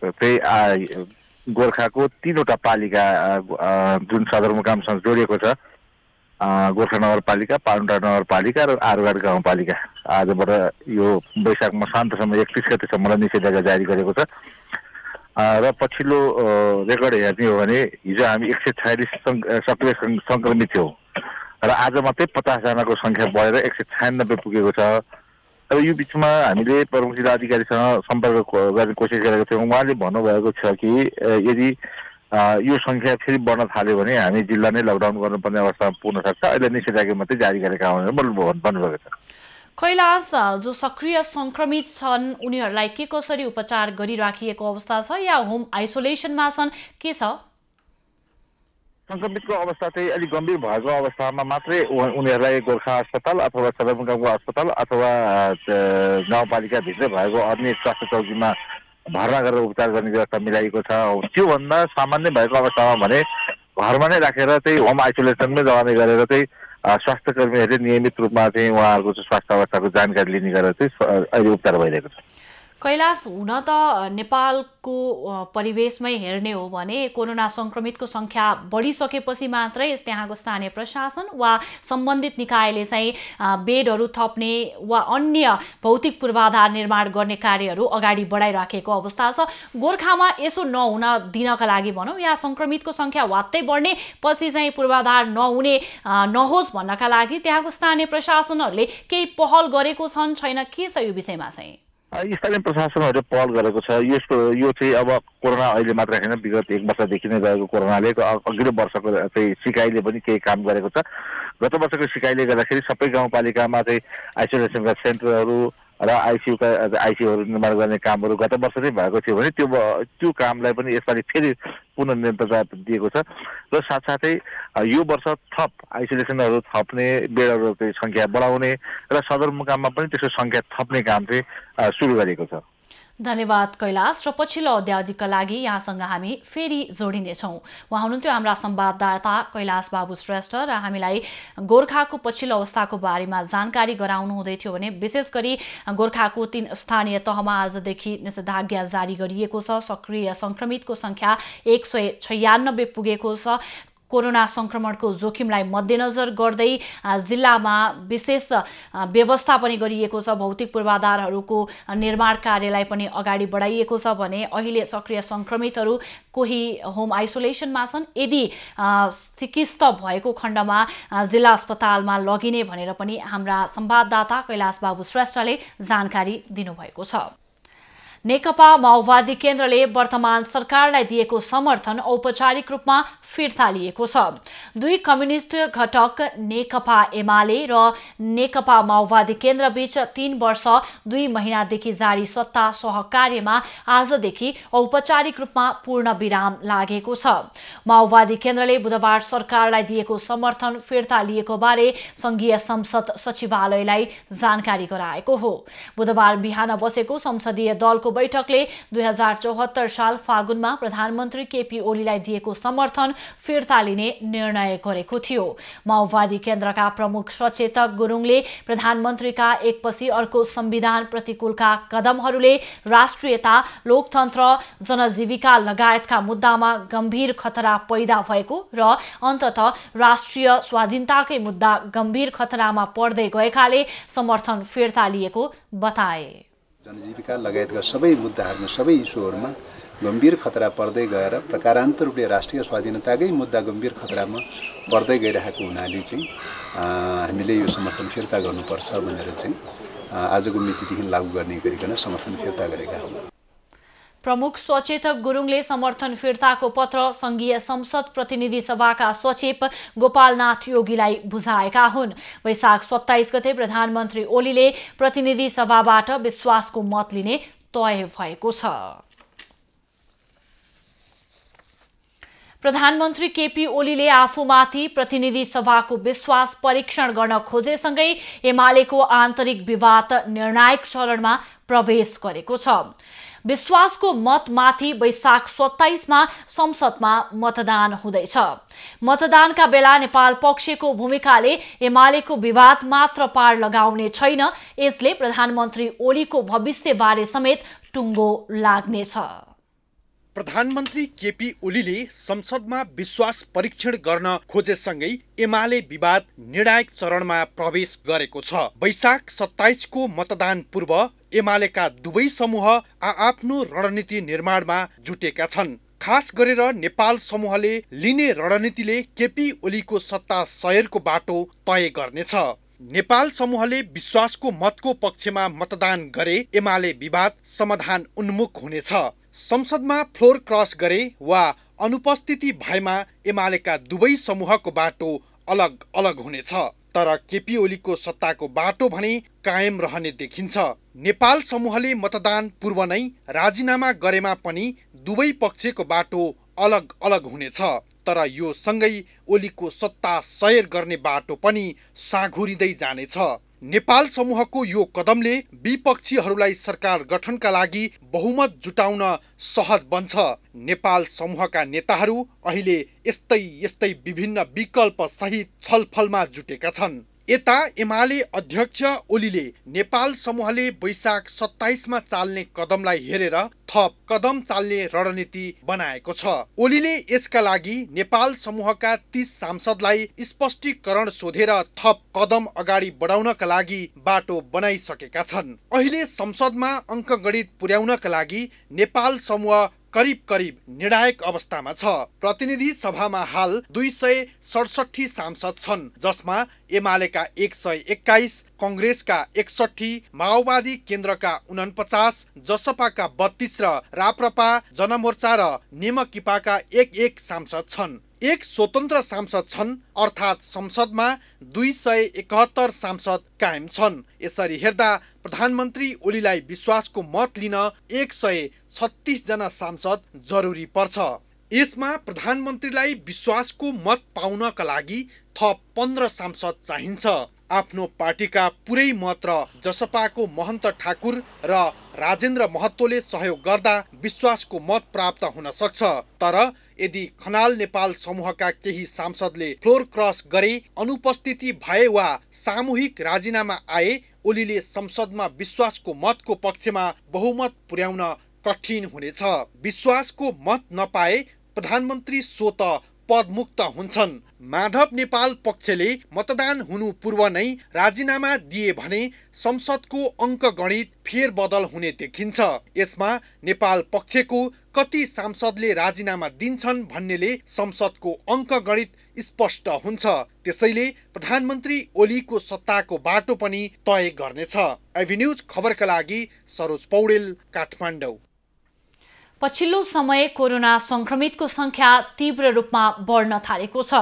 चाहिँ गोर्खाको 3वटा पालिका जुन सदरमुकामसँग जोडिएको छ, गोर्खा नगरपालिका, पालुङटार नगरपालिका र आरुघाट गाउँपालिका, आजबाट यो वैशाख मसान्तसम्म 31 गतेसम्मलाई निषेधाज्ञा जारी गरेको छ। र पछिल्लो रेकर्ड हेर्ने हो भने हिजो हामी 146 सक्रिय संक्रमित थियौँ र आज मात्रै 50 जनाको संख्या बढेर 196 पुगेको छ। र यो बिचमा हामीले प्रमुख जिल्ला अधिकारीसँग सम्पर्क गर्ने कोसिस गरेको थियौँ। उहाँले भन्नुभएको छ कि यदि यो संख्या फेरि बढ्न थाल्यो भने हामी जिल्ला नै लकडाउन गर्नुपर्ने अवस्थामा पुग्न सक्छ। अहिले निषेधाज्ञा मात्रै जारी गरेका भनेर भन्नुभएको छ।
कैलाश, जो सक्रिय संक्रमित छन् उनीहरूलाई के कसरी उपचार गरिराखिएको अवस्था छ या होम आइसोलेसनमा छन्, के छ?
संक्रमितको अवस्था चाहिँ अलिक गम्भीर भएको अवस्थामा मात्रै उनीहरूलाई गोर्खा अस्पताल अथवा सदरमुकामको अस्पताल अथवा गाउँपालिकाभित्र भएको अन्य स्वास्थ्य चौकीमा भर्ना गरेर उपचार गर्ने व्यवस्था मिलाइएको छ। त्योभन्दा सामान्य भएको अवस्थामा भने घरमा नै राखेर चाहिँ होम आइसोलेसनमै जवानी गरेर चाहिँ स्वास्थ्य कर्मीहरूले नियमित रूपमा चाहिँ उहाँहरूको स्वास्थ्य अवस्थाको जानकारी लिने गरेर चाहिँ अहिले उपचार भइरहेको छ।
कैलाश, हुन त नेपालको परिवेशमै हेर्ने हो भने कोरोना संक्रमितको संख्या बढिसकेपछि मात्रै त्यहाँको स्थानीय प्रशासन वा सम्बन्धित निकायले चाहिँ बेडहरू थप्ने वा अन्य भौतिक पूर्वाधार निर्माण गर्ने कार्यहरू अगाडि बढाइराखेको अवस्था छ। गोर्खामा यसो नहुन दिनका लागि भनौँ या संक्रमितको संख्या वात्तै बढ्ने पछि चाहिँ पूर्वाधार नहोस् भन्नका लागि त्यहाँको स्थानीय प्रशासनहरूले केही पहल गरेको छन् छैन, के छ यो विषयमा चाहिँ?
स्थानीय प्रशासनहरूले पहल गरेको छ। यो चाहिँ अब कोरोना अहिले मात्र होइन, विगत 1 वर्षदेखि नै रहेको कोरोनाले अघिल्लो वर्षको चाहिँ सिकाइले पनि केही काम गरेको छ। गत वर्षको सिकाइले गर्दाखेरि सबै गाउँपालिकामा चाहिँ आइसोलेसनका सेन्टरहरू र आइसियुहरू निर्माण गर्ने कामहरू गत वर्ष चाहिँ भएको थियो भने त्यो कामलाई पनि यसपालि फेरि पुनर्निरन्तरता दिएको छ। र साथसाथै यो वर्ष थप आइसोलेसनहरू थप्ने, बेडहरूको सङ्ख्या बढाउने र सदरमुकाममा पनि त्यसको सङ्ख्या थप्ने काम चाहिँ सुरु गरेको छ।
धन्यवाद कैलाश। र पछिल्लो अध्यावधिका लागि यहाँसँग हामी फेरि जोडिनेछौँ। उहाँ हुनुहुन्थ्यो हाम्रा संवाददाता कैलाश बाबु श्रेष्ठ र हामीलाई गोर्खाको पछिल्लो अवस्थाको बारेमा जानकारी गराउनु हुँदै थियो भने विशेष गरी गोर्खाको 3 स्थानीय तहमा आजदेखि निषेधाज्ञा जारी गरिएको छ। सक्रिय संक्रमितको संख्या 196 पुगेको छ। कोरोना संक्रमणको जोखिमलाई मध्यनजर गर्दै जिल्लामा विशेष व्यवस्था पनि गरिएको छ। भौतिक पूर्वाधारहरूको निर्माण कार्यलाई पनि अगाडि बढाइएको छ भने अहिले सक्रिय संक्रमितहरू कोही होम आइसोलेसनमा छन्। यदि चिकित्सित भएको खण्डमा जिल्ला अस्पतालमा लगिने भनेर पनि हाम्रा संवाददाता कैलाश बाबु श्रेष्ठले जानकारी दिनुभएको छ। नेकपा माओवादी केन्द्रले वर्तमान सरकारलाई दिएको समर्थन औपचारिक रूपमा फिर्ता लिएको छ। 2 कम्युनिस्ट घटक नेकपा एमाले र नेकपा माओवादी केन्द्र बीच 3 वर्ष 2 महिनादेखि जारी सत्ता सहकार्यमा आजदेखि औपचारिक रूपमा पूर्ण विराम लागेको छ। माओवादी केन्द्रले बुधबार सरकारलाई दिएको समर्थन फिर्ता लिएको बारे संघीय संसद सचिवालयलाई जानकारी गराएको हो। बुधबार बिहान बसेको संसदीय दलको बैठकले 2074 साल फागुनमा प्रधानमन्त्री केपी ओलीलाई दिएको समर्थन फिर्ता लिने निर्णय गरेको थियो। माओवादी केन्द्रका प्रमुख सचेतक गुरुङले प्रधानमन्त्रीका एकपछि अर्को संविधान प्रतिकूलका कदमहरूले राष्ट्रियता, लोकतन्त्र, जनजीविका लगायतका मुद्दामा गम्भीर खतरा पैदा भएको र अन्ततः राष्ट्रिय स्वाधीनताकै मुद्दा गम्भीर खतरामा पर्दै गएकाले समर्थन फिर्ता लिएको बताए।
जनजीविका लगायतका सबै मुद्दाहरूमा, सबै इस्युहरूमा गम्भीर खतरा पर्दै गएर प्रकारान्तर रूपले राष्ट्रिय स्वाधीनताकै मुद्दा गम्भीर खतरामा पर्दै गइरहेको हुनाले चाहिँ हामीले यो समर्थन फिर्ता गर्नुपर्छ भनेर चाहिँ आजको मितिदेखि लागू गर्ने गरिकन समर्थन फिर्ता गरेका हौँ।
प्रमुख सचेतक गुरुङले समर्थन फिर्ताको पत्र संघीय संसद प्रतिनिधि सभाका सचिव गोपालनाथ योगीलाई बुझाएका हुन्। वैशाख 27 गते प्रधानमन्त्री ओलीले प्रतिनिधि सभाबाट विश्वासको मत लिने तय भएको छ। प्रधानमन्त्री केपी ओलीले आफूमाथि प्रतिनिधि सभाको विश्वास परीक्षण गर्न खोजेसँगै एमालेको आन्तरिक विवाद निर्णायक चरणमा प्रवेश गरेको छ। विश्वासको मतमाथि वैशाख 27 मा संसदमा मतदान हुँदैछ। मतदानका बेला नेपाल पक्षको भूमिकाले एमालेको विवाद मात्र पार लगाउने छैन, यसले प्रधानमन्त्री ओलीको भविष्यबारे समेत टुङ्गो लाग्नेछ।
प्रधानमन्त्री केपी ओलीले संसदमा विश्वास परीक्षण गर्न खोजेसँगै एमाले विवाद निर्णायक चरणमा प्रवेश गरेको छ। वैशाख 27 को मतदान पूर्व एमालेका दुवै समूह आफ्नो रणनीति निर्माणमा जुटेका छन्। खास गरेर नेपाल समूहले लिने रणनीतिले केपी ओलीको सत्ता सयरको बाटो तय गर्नेछ। नेपाल समूहले विश्वासको मतको पक्षमा मतदान गरे एमाले विवाद समाधान उन्मुख हुनेछ। संसदमा फ्लोर क्रस गरे वा अनुपस्थिति भएमा एमालेका दुवै समूहको बाटो अलग अलग हुनेछ। तर केपी ओलीको सत्ताको बाटो भने कायम रहने देखिन्छ। नेपाल समूहले मतदान पूर्व नै राजीनामा गरेमा पनि दुवै पक्षको बाटो अलग अलग हुनेछ। तर यो सँगै ओलीको सत्ता सयर गर्ने बाटो पनि साँघुरिँदै जानेछ। नेपाल समूहको यो कदमले विपक्षीहरूलाई सरकार गठनका लागि बहुमत जुटाउन सहज बन्छ। नेपाल समूहका नेताहरू अहिले यस्तै विभिन्न विकल्प सहित छलफलमा जुटेका छन्। यता एमाले अध्यक्ष ओलीले नेपाल समूहले वैशाख 27 मा चाल्ने कदमलाई हेरेर थप कदम चाल्ने रणनीति बनाएको छ। ओलीले यसका लागि नेपाल समूहका 30 सांसदलाई स्पष्टीकरण सोधेर थप कदम अगाडि बढाउनका लागि बाटो बनाइसकेका छन्। अहिले संसदमा अङ्कगणित पुर्याउनका लागि नेपाल समूह करिब करिब निर्णायक अवस्थामा छ। प्रतिनिधि सभामा हाल 267 सांसद छन्, जसमा एमालेका 121, कांग्रेसका 61, माओवादी केन्द्रका 49, जसपाका 32 र राप्रपा, जनमोर्चा र नेमकिपाका 1 सांसद छन्। एक स्वतन्त्र सांसद छन्, अर्थात् संसदमा 271 सांसद कायम छन्। यसरी हेर्दा प्रधानमन्त्री ओलीलाई विश्वासको मत लिन 136 जना सांसद जरुरी पर्छ। यसमा प्रधानमन्त्रीलाई विश्वासको मत पाउनका लागि थप 15 सांसद चाहिन्छ। आफ्नो पार्टीका पुरै मत र जसपाको महन्त ठाकुर र राजेन्द्र महतोले सहयोग गर्दा विश्वासको मत प्राप्त हुन सक्छ। तर यदि खनाल नेपाल समूहका केही सांसदले फ्लोर क्रस गरे, अनुपस्थिति भए वा सामूहिक राजीनामा आए, ओलीले संसदमा विश्वासको मतको पक्षमा बहुमत पुर्याउन कठिन हुनेछ। विश्वासको मत नपाए प्रधानमन्त्री स्वत पदमुक्त हुन्छन्। माधव नेपाल पक्षले मतदान हुनु पूर्व नै राजीनामा दिए भने संसदको अङ्कगणित फेरबदल हुने देखिन्छ। यसमा नेपाल पक्षको कति सांसदले राजीनामा दिन्छन् भन्नेले संसदको अङ्कगणित स्पष्ट हुन्छ। त्यसैले प्रधानमन्त्री ओलीको सत्ताको बाटो पनि तय गर्नेछ। एभिन्यूज खबरका लागि सरोज पौडेल, काठमाडौँ।
पछिल्लो समय कोरोना संक्रमितको संख्या तीव्र रूपमा बढ्न थालेको छ।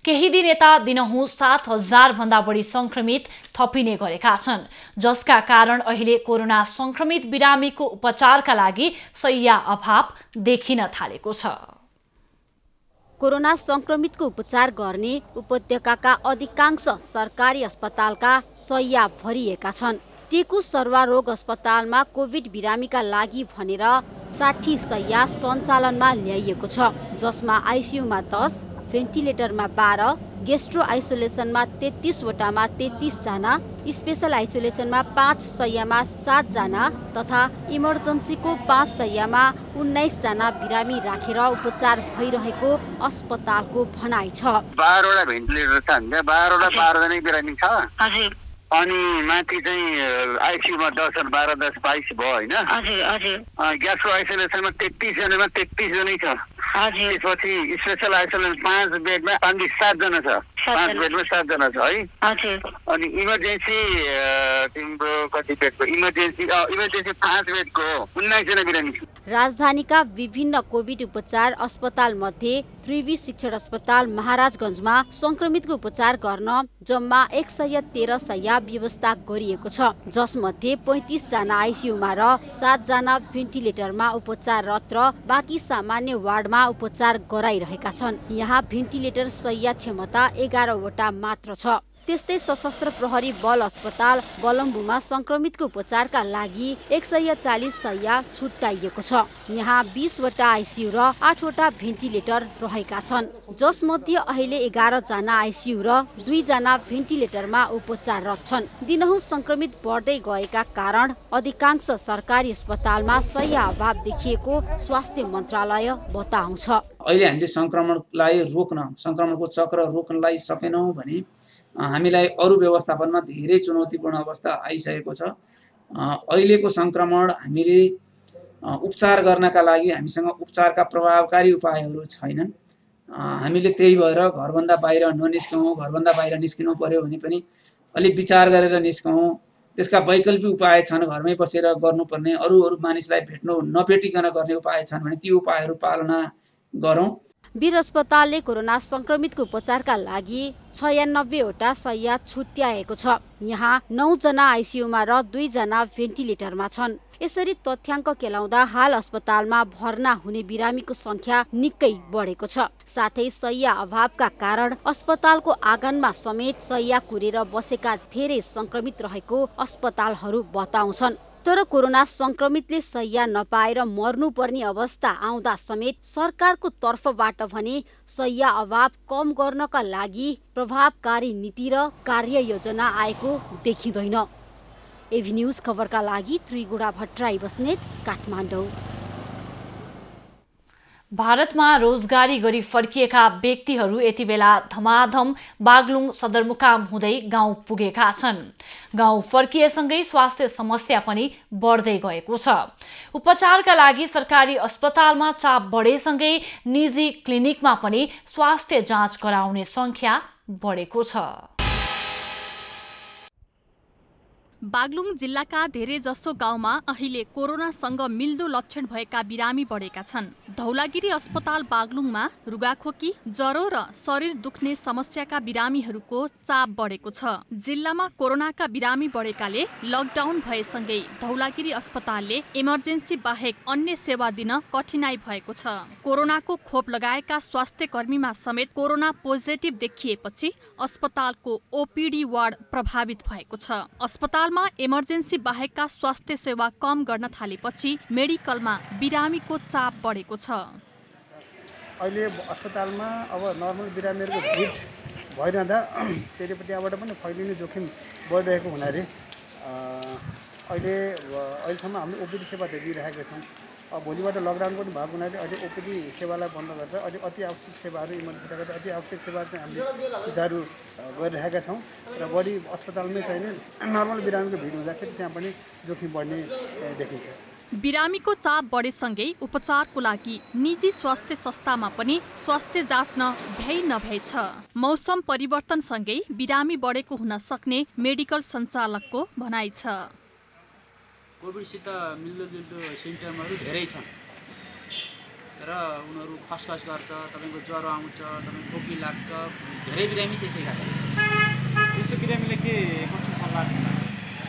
केही दिन यता दिनहुँ 7,000 भन्दा बढी संक्रमित थपिने गरेका छन्, जसका कारण अहिले कोरोना संक्रमित बिरामीको उपचारका लागि शैय्या अभाव देखिन थालेको छ।
कोरोना संक्रमितको उपचार गर्ने उपत्यकाका अधिकांश सरकारी अस्पतालका शैय्या भरिएका छन्। टेकु सर्वारोग अस्पतालमा कोभिड बिरामीका लागि भनेर 60 शैय्या सञ्चालनमा ल्याइएको छ, जसमा आइसियुमा 10, भेन्टिलेटरमा 12, गेस्ट्रो आइसोलेसनमा 33 वटामा 33 जना, स्पेशल आइसोलेसनमा 5 शैय्यामा 7 जना तथा इमर्जेन्सीको 5 शैय्यामा 19 जना बिरामी राखेर उपचार भइरहेको अस्पतालको भनाइ छ।
12 वटा भेन्टिलेटर छ, 12 वटा 12 जना बिरामी छ। हजुर। अनि माथि चाहिँ आइसियुमा 10 र 12 10 22 भयो हैन? हजुर हजुर। ग्यास्ट्रो आइसोलेसनमा 33 जनामा 33 जनै छ। हजुर। त्यसपछि स्पेशल आइसोलेसन 5 बेडमा 7 जना छ। 5 बेडमा 7 जना छ है? हजुर। अनि इमर्जेन्सी तिम्रो कति बेडको इमर्जेन्सी 5 बेडको 19 जना बिरामी छ।
राजधानीका विभिन्न कोभिड उपचार अस्पताल मध्ये 3V शिक्षण अस्पताल महाराजगञ्जमा संक्रमितको उपचार गर्न जम्मा 113 शैय्या व्यवस्था गरिएको छ, जसमध्ये 35 जना आइसियुमा र 7 जना भेन्टिलेटरमा उपचाररत र बाँकी सामान्य वार्डमा उपचार गराइरहेका छन्। यहाँ भेन्टिलेटर शैय्या क्षमता 11 वटा मात्र छ। त्यस्तै सशस्त्र प्रहरी बल अस्पताल बलम्बुमा संक्रमितको उपचारका लागि 140 शैय्या छुट्याइएको छ। यहाँ 20 वटा आइसियु र 8 वटा भेन्टिलेटर रहेका छन्, जसमध्ये अहिले 11 जना आइसियु र 2 जना भेन्टिलेटरमा उपचाररत छन्। दिनहुँ संक्रमित बढ्दै गएका कारण अधिकांश सरकारी अस्पतालमा शैय्या अभाव देखिएको स्वास्थ्य मन्त्रालय बताउँछ।
अहिले हामीले संक्रमणलाई रोक्न, संक्रमणको चक्र रोक्नलाई सकेनौं भने हामीलाई अरू व्यवस्थापनमा धेरै चुनौतीपूर्ण अवस्था आइसकेको छ। अहिलेको संक्रमण हामीले उपचार गर्नका लागि हामीसँग उपचारका प्रभावकारी उपायहरू छैनन्। हामीले त्यही भएर घरभन्दा बाहिर ननिस्कौँ, घरभन्दा बाहिर निस्किनु पर्यो भने पनि अलि विचार गरेर निस्कौँ। त्यसका वैकल्पिक उपाय छन्, घरमै बसेर गर्नुपर्ने, अरू मानिसलाई भेट्नु नभेटिकन गर्ने उपाय छन् भने ती उपायहरू पालना गरौँ।
वीर अस्पतालले कोरोना संक्रमितको उपचारका लागि 96 वटा शैय्या छुट्याएको छ। यहाँ 9 जना आइसियुमा र 2 जना भेन्टिलेटरमा छन्। यसरी तथ्याङ्क केलाउँदा हाल अस्पतालमा भर्ना हुने बिरामीको संख्या निकै बढेको छ। साथै शैय्या अभावका कारण अस्पतालको आँगनमा समेत शैय्या कुरेर बसेका धेरै संक्रमित रहेको अस्पतालहरू बताउँछन्। तर कोरोना संक्रमितले शैय्या नपाएर मर्नुपर्ने अवस्था आउँदा समेत सरकारको तर्फबाट भने शैय्या अभाव कम गर्नका लागि प्रभावकारी नीति र कार्ययोजना आएको देखिँदैन। एभिन्यूज खबरका लागि त्रिगुडा भट्टराई बस्नेत, काठमाडौँ।
भारतमा रोजगारी गरी फर्किएका व्यक्तिहरू यति बेला धमाधम बागलुङ सदरमुकाम हुँदै गाउँ पुगेका छन्। गाउँ फर्किएसँगै स्वास्थ्य समस्या पनि बढ्दै गएको छ। उपचारका लागि सरकारी अस्पतालमा चाप बढेसँगै निजी क्लिनिकमा पनि स्वास्थ्य जाँच गराउने संख्या बढेको छ।
बागलुङ जिल्लाका धेरै जसो गाउँमा अहिले कोरोनासँग मिल्दो लक्षण भएका बिरामी बढेका छन्। धौलागिरी अस्पताल बागलुङमा रुगाखोकी, ज्वरो र शरीर दुख्ने समस्याका बिरामीहरूको चाप बढेको छ। जिल्लामा कोरोनाका बिरामी बढेकाले लकडाउन भएसँगै धौलागिरी अस्पतालले इमर्जेन्सी बाहेक अन्य सेवा दिन कठिनाई भएको छ। कोरोनाको खोप लगाएका स्वास्थ्य कर्मीमा समेत कोरोना पोजिटिभ देखिएपछि अस्पतालको ओपीडी वार्ड प्रभावित भएको छ। अस्पतालमा इमर्जेन्सी बाहेकका स्वास्थ्य सेवा कम गर्न थालेपछि मेडिकलमा बिरामीको चाप बढेको छ।
अहिले अस्पतालमा अब नर्मल बिरामीहरूको भिड भइरहँदा त्यतिपट्टिबाट पनि फैलिने जोखिम बढिरहेको हुनाले अहिलेसम्म हामीले ओपीडी सेवा दिइरहेका छौँ। अब भोलिबाट लकडाउन पनि भएको हुनाले अहिले ओपीडी सेवालाई बन्द गरेर अहिले अति आवश्यक सेवाहरू इमर्जेन्सीका गर्दा अति आवश्यक सेवाहरू चाहिँ हामीले सुचारू गरिरहेका छौँ र बढी अस्पतालमै चाहिँ नर्मल बिरामीको भिड हुँदाखेरि त्यहाँ पनि जोखिम बढ्ने देखिन्छ।
बिरामीको चाप बढेसँगै उपचारको लागि निजी स्वास्थ्य संस्थामा पनि स्वास्थ्य जाँच्न भ्याइ नभ्याइ छ। मौसम परिवर्तनसँगै बिरामी बढेको हुन सक्ने मेडिकल सञ्चालकको भनाइ छ।
कोभिडसित मिल्दोजुल्दो सिम्टमहरू धेरै छन् र उनीहरू खसखस गर्छ, तपाईँको ज्वरो आउँछ, तपाईँको खोकी लाग्छ, धेरै बिरामी त्यसै खाले।
त्यस्तो बिरामीले के कस्तो सल्लाह छ?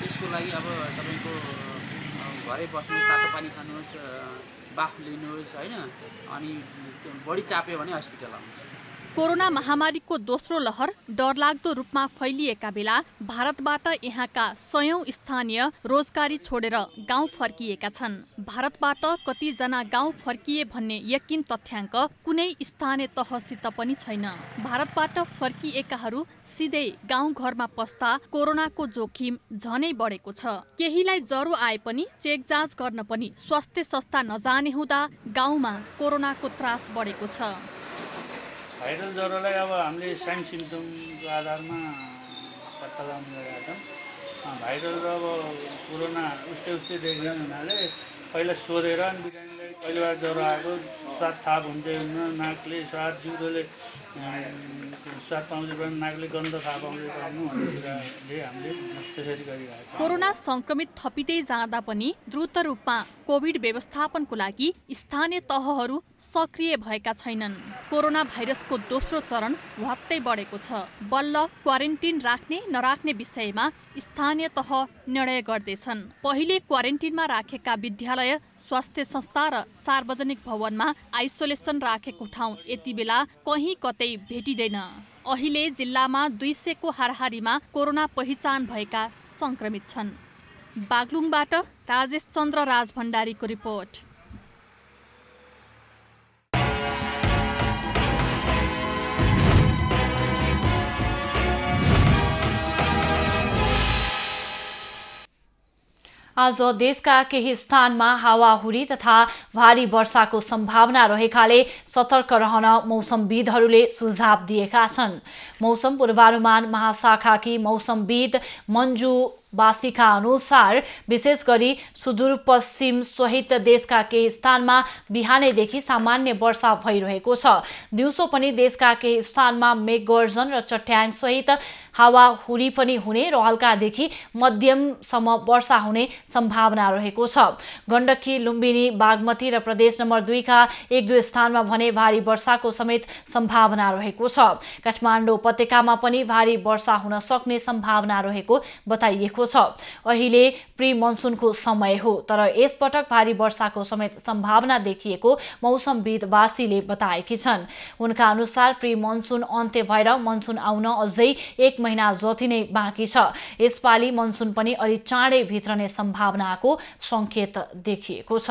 त्यसको लागि अब तपाईँको घरै बस्नुहोस्, तातो पानी खानुहोस्, बाफ लिनुहोस् होइन, अनि बढी चाप्यो भने हस्पिटल आउनुहोस्।
कोरोना महामारीको दोस्रो लहर डरलाग्दो रूपमा फैलिएका बेला भारतबाट यहाँका सयौं स्थानीय रोजगारी छोडेर गाउँ फर्किएका छन्। भारतबाट कतिजना गाउँ फर्किए भन्ने यकिन तथ्याङ्क कुनै स्थानीय तहसित पनि छैन। भारतबाट फर्किएकाहरू सिधै गाउँ घरमा पस्दा कोरोनाको जोखिम झनै बढेको छ। केहीलाई ज्वरो आए पनि चेक जाँच गर्न पनि स्वास्थ्य संस्था नजाने हुँदा गाउँमा कोरोनाको त्रास बढेको छ।
भाइरल ज्वरोलाई अब हामीले साइन सिम्टमको आधारमा पत्ता लगाउने गरेका छौँ। भाइरल र अब कोरोना उस्तै देखिने हुनाले पहिला सोधेर अनि बिरामीलाई पहिलोबार ज्वरो आएको स्वाद थाहा हुँदै हुन्न, नाकले स्वाद, जिउरोले स्वाद पाउँदै पनि नाकले गन्ध थाहा पाउँदै पाउनु भन्ने कुराले हामीले त्यसरी गरिरहेका छौँ।
कोरोना संक्रमित थपिँदै जाँदा पनि द्रुत रूपमा कोभिड व्यवस्थापनको लागि स्थानीय तहहरू सक्रिय भएका छैनन्। कोरोना भाइरसको दोस्रो चरण भत्तै बढेको छ। बल्ल क्वारेन्टिन राख्ने नराख्ने विषयमा स्थानीय तह निर्णय गर्दैछन्। पहिले क्वारेन्टिनमा राखेका विद्यालय, स्वास्थ्य संस्था र सार्वजनिक भवनमा आइसोलेसन राखेको ठाउँ यति बेला कहीँ कतै भेटिँदैन। अहिले जिल्लामा 200 को हाराहारीमा कोरोना पहिचान भएका संक्रमित छन्। बागलुङबाट राजेश चन्द्र राजभण्डारीको रिपोर्ट।
आज देशका केही स्थानमा हावाहुरी तथा भारी वर्षाको सम्भावना रहेकाले सतर्क रहन मौसमविदहरूले सुझाव दिएका छन्। मौसम पूर्वानुमान महाशाखाकी मौसमविद मन्जु बासीका अनुसार विशेष गरी सुदूरपश्चिम सहित देशका केही स्थानमा बिहानैदेखि सामान्य वर्षा भइरहेको छ। दिउँसो पनि देशका केही स्थानमा मेघगर्जन र चट्याङ सहित हावाहुरी पनि हुने र हल्कादेखि मध्यमसम्म वर्षा हुने सम्भावना रहेको छ। गण्डकी, लुम्बिनी, बागमती र प्रदेश नम्बर 2 का 1-2 स्थानमा भने भारी वर्षाको समेत सम्भावना रहेको छ। काठमाडौँ उपत्यकामा पनि भारी वर्षा हुन सक्ने सम्भावना रहेको बताइएको छ। अहिले प्री मनसुनको समय हो, तर यसपटक भारी वर्षाको समेत सम्भावना देखिएको मौसमविद बासीले बताएकी छन्। उनका अनुसार प्री मनसुन अन्त्य भएर मनसुन आउन अझै 1 महिना जति नै बाँकी छ। यसपालि मनसुन पनि अलि चाँडै भित्रने सम्भावनाको संकेत देखिएको छ।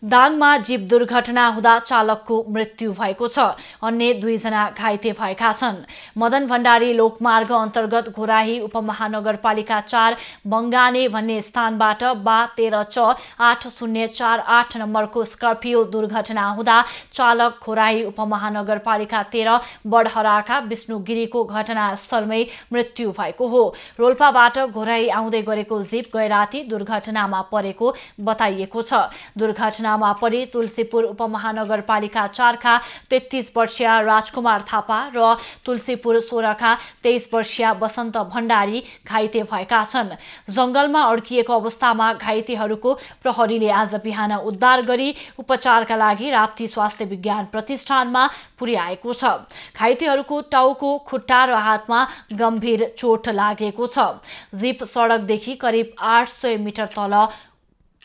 दाङमा जीप दुर्घटना हुँदा चालकको मृत्यु भएको छ। अन्य 2 जना घाइते भएका छन्। मदन भण्डारी लोकमार्ग अन्तर्गत घोराही उपमहानगरपालिका 4 बङ्गाने भन्ने स्थानबाट बा 13/8048 नम्बरको स्कर्पियो दुर्घटना हुँदा चालक घोराही उपमहानगरपालिका 13 बडहराका विष्णु गिरीको घटनास्थलमै मृत्यु भएको हो। रोल्पाबाट घोराही आउँदै गरेको जीप गैराती दुर्घटनामा परेको बताइएको छ। दुर्घटनामा परि तुलसीपुर उपमहानगरपालिका 4 का 33 वर्षीय राजकुमार थापा र तुलसीपुर 16 का 23 वर्षीय बसन्त भण्डारी घाइते भएका छन्। जंगलमा अड्किएको अवस्थामा घाइतेहरूको प्रहरीले आज बिहान उद्धार गरी उपचारका लागि राप्ती स्वास्थ्य विज्ञान प्रतिष्ठानमा पुर्याएको छ। घाइतेहरूको टाउको, खुट्टा र हातमा गम्भीर चोट लागेको छ। जीप सडकदेखि करिब 800 मिटर तल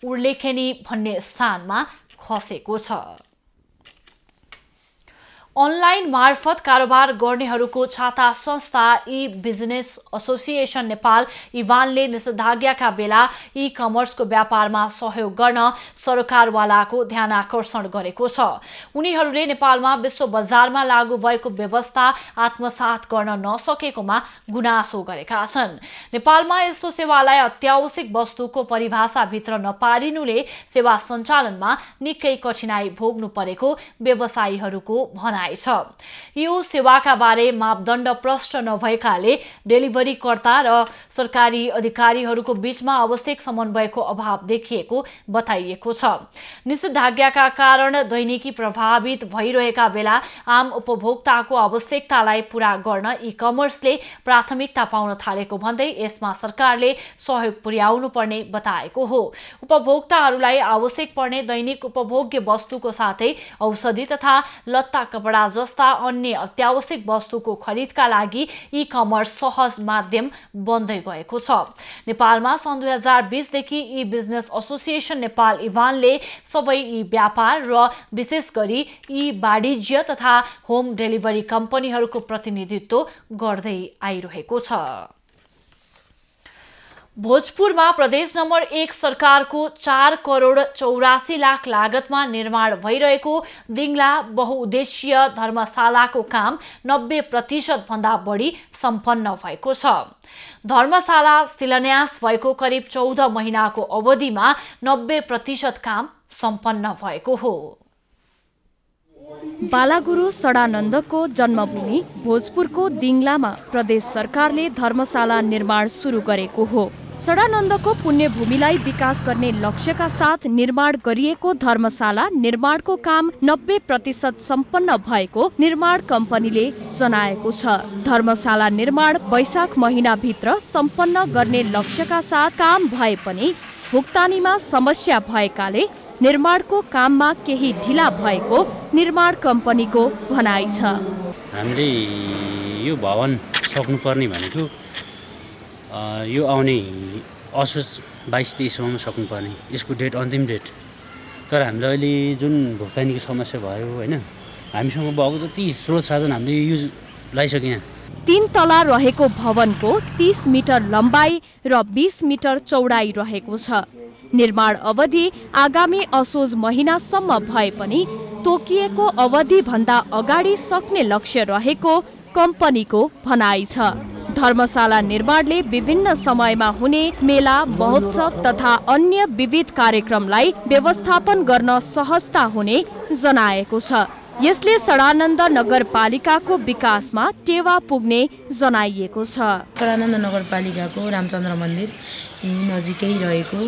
उर्लेखेनी भन्ने स्थानमा खसेको छ। अनलाइन मार्फत कारोबार गर्नेहरूको छाता संस्था ई बिजनेस एसोसिएसन नेपाल इभानले निषेधाज्ञाका बेला ई कमर्सको व्यापारमा सहयोग गर्न सरकारवालाको ध्यान आकर्षण गरेको छ। उनीहरूले नेपालमा विश्व बजारमा लागू भएको व्यवस्था आत्मसात गर्न नसकेकोमा गुनासो गरेका छन्। नेपालमा यस्तो सेवालाई अत्यावश्यक वस्तुको परिभाषाभित्र नपारिनुले सेवा सञ्चालनमा निकै कठिनाई भोग्नु परेको व्यवसायीहरूको भनाइ छ। यो सेवाका बारे मापदण्ड प्रष्ट नभएकाले डेलिभरीकर्ता र सरकारी अधिकारीहरूको बीचमा आवश्यक समन्वयको अभाव देखिएको बताइएको छ। निषेधाज्ञाका कारण दैनिकी प्रभावित भइरहेका बेला आम उपभोक्ताको आवश्यकतालाई पूरा गर्न ई कमर्सले प्राथमिकता पाउन थालेको भन्दै यसमा सरकारले सहयोग पुर्याउनु पर्ने बताएको हो। उपभोक्ताहरूलाई आवश्यक पर्ने दैनिक उपभोग्य वस्तुको साथै औषधि तथा लत्ता कपडा जस्ता अन्य अत्यावश्यक वस्तुको खरिदका लागि ई कमर्स सहज माध्यम बन्दै गएको छ। नेपालमा सन् 2020 देखि ई बिजनेस एसोसिएसन नेपाल इभानले सबै ई व्यापार र विशेष गरी ई वाणिज्य तथा होम डेलिभरी कम्पनीहरूको प्रतिनिधित्व गर्दै आइरहेको छ। भोजपुरमा प्रदेश नम्बर 1 सरकारको 4 करोड 84 लाख लागतमा निर्माण भइरहेको दिङला बहुउद्देश्यीय धर्मशालाको काम 90% भन्दा बढी सम्पन्न भएको छ। धर्मशाला शिलान्यास भएको करिब 14 महिनाको अवधिमा 90% काम सम्पन्न भएको हो।
बालागुरु सडानन्दको जन्मभूमि भोजपुरको दिङलामा प्रदेश सरकारले धर्मशाला निर्माण सुरु गरेको हो। सडानन्दको पुण्यभूमिलाई विकास गर्ने लक्ष्यका साथ निर्माण गरिएको धर्मशाला निर्माणको काम 90% सम्पन्न भएको निर्माण कम्पनीले जनाएको छ। धर्मशाला निर्माण वैशाख महिनाभित्र सम्पन्न गर्ने लक्ष्यका साथ काम भए पनि भुक्तानीमा समस्या भएकाले निर्माणको काममा केही ढिला भएको निर्माण कम्पनीको भनाइ छ।
हामीले यो भवन सक्नुपर्ने भनेको यो आउने असोज 22-23सम्ममा सक्नुपर्ने, यसको डेट अन्तिम डेट। तर हामीले अहिले जुन भुक्तानीको समस्या भयो होइन, हामीसँग भएको जति स्रोत साधन हामीले युज लगाइसक्यौँ।
3 तला रहेको भवनको 30 मिटर लम्बाइ र 20 मिटर चौडाइ रहेको छ। निर्माण अवधि आगामी असोज महिनासम्म भए पनि तोकिएको अवधि भन्दा अगाडि सक्ने लक्ष्य रहेको कम्पनीको भनाइ छ। धर्मशाला निर्माणले विभिन्न समयमा हुने मेला, महोत्सव तथा अन्य विविध कार्यक्रमलाई व्यवस्थापन गर्न सहजता हुने जनाएको छ। यसले सडानन्द नगरपालिकाको विकासमा टेवा पुग्ने जनाइएको छ।
सडानन्द नगरपालिकाको रामचन्द्र मन्दिर नजिकै रहेको,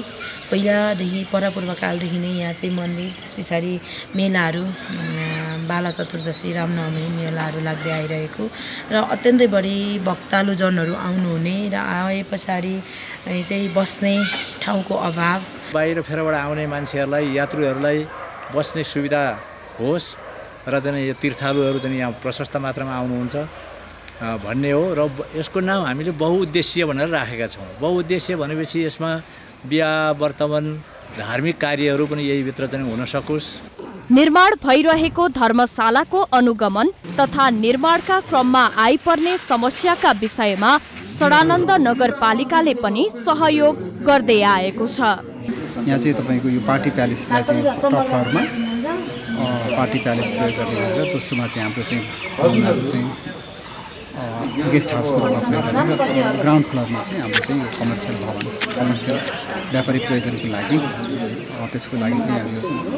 पहिलादेखि परापूर्वकालदेखि नै यहाँ चाहिँ मन्दिर, त्यस पछाडि मेलाहरू, बाला चतुर्दशी, रामनवमी मेलाहरू लाग्दै आइरहेको र अत्यन्तै बढी भक्तालुजनहरू आउनुहुने र आए पछाडि चाहिँ बस्ने ठाउँको अभाव,
बाहिर फेरबाट आउने मान्छेहरूलाई, यात्रुहरूलाई बस्ने सुविधा होस् र चाहिँ यो तीर्थालुहरू चाहिँ यहाँ प्रशस्त मात्रामा आउनुहुन्छ भन्ने हो। र यसको नाम हामीले बहुउद्देश्य भनेर राखेका छौँ। बहुउद्देश्य भनेपछि यसमा बिहा, वर्तमान, धार्मिक कार्यहरू पनि यही भित्र चाहिँ हुन सकोस्।
निर्माण भइरहेको धर्मशालाको अनुगमन तथा निर्माणका क्रममा आइपर्ने समस्याका विषयमा सडानन्द नगरपालिकाले पनि सहयोग गर्दै आएको छ।
यहाँ चाहिँ तपाईँको यो पार्टी प्यालेसलाई चाहिँ टप फ्लोरमा पार्टी प्यालेस प्रयोग गरिन्छ र दोस्रोमा चाहिँ हाम्रो चाहिँ भवनहरू चाहिँ गेस्ट हाउसको रूपमा प्रयोग गरेर ग्राउन्ड फ्लोरमा चाहिँ हाम्रो चाहिँ यो कमर्सियल भवन कमर्सियल व्यापारिक प्रयोजनको लागि त्यसको लागि चाहिँ हामी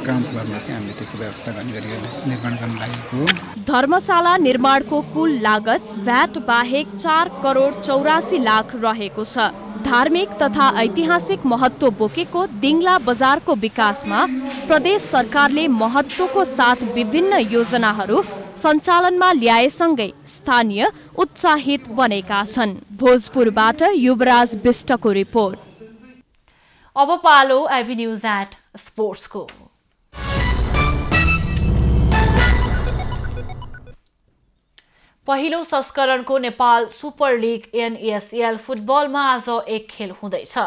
ग्राउन्ड फ्लोरमा चाहिँ हामीले त्यसको व्यवस्था गरी निर्माण गर्न लागेको हो।
धर्मशाला निर्माणको कुल लागत भ्याट बाहेक 4 करोड 84 लाख रहेको छ। धार्मिक तथा ऐतिहासिक महत्त्व बोकेको दिङला बजारको विकासमा प्रदेश सरकारले महत्त्वको साथ विभिन्न योजनाहरू सञ्चालनमा ल्याएसँगै स्थानीय उत्साहित बनेका छन्। भोजपुरबाट युवराज बिष्टको रिपोर्ट।
अब पालो एभिन्यूज एट स्पोर्ट्सको। पहिलो संस्करणको नेपाल सुपर लिग NASL फुटबलमा आज एक खेल हुँदैछ।